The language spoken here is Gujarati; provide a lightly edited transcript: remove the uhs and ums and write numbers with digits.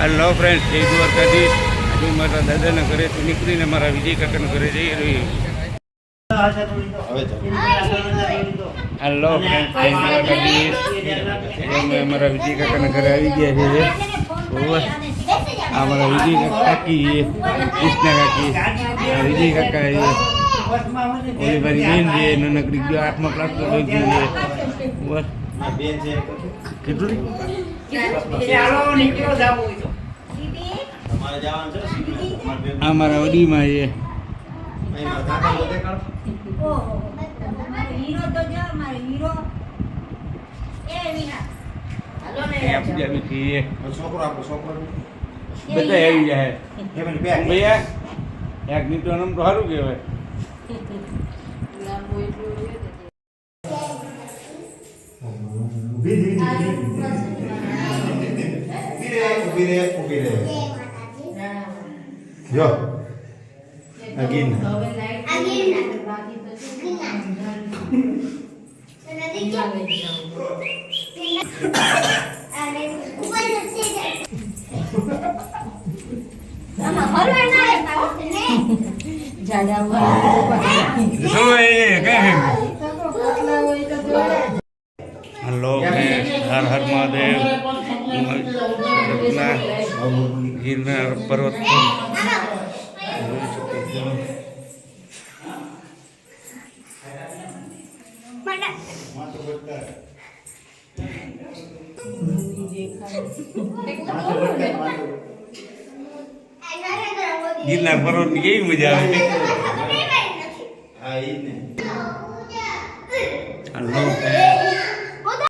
હેલો ફ્રેન્ડ, જય દ્વારકાધીશ. આજે મારા દાદાના ઘરેથી નીકળીને મારા વિજય કાકાના ઘરે જઈ રહ્યો. હેલો ફ્રેન્ડ, જય દ્વારકાધીશ. અમે અમારા વિજય કાકાના ઘરે આવી ગયા છે. આ મારા વિજય કાકી, કૃષ્ણા કાકી, વિજય કાકા છે, ઓલી મારી બેન છે, નાનકડી ગયો 8મા ક્લાસમાં ગઈ છે. બસ કેટલું આ મારા ઓડીમાં છે. બધા આવી જાય ભૈયા. એક નીચો નામ તો સારું કહેવાય. Yo. Again. Hello Har Har Mahadev. Girnar પર્વત ગિરનાર પર્વત ની કેવી મજા આવે. હેલો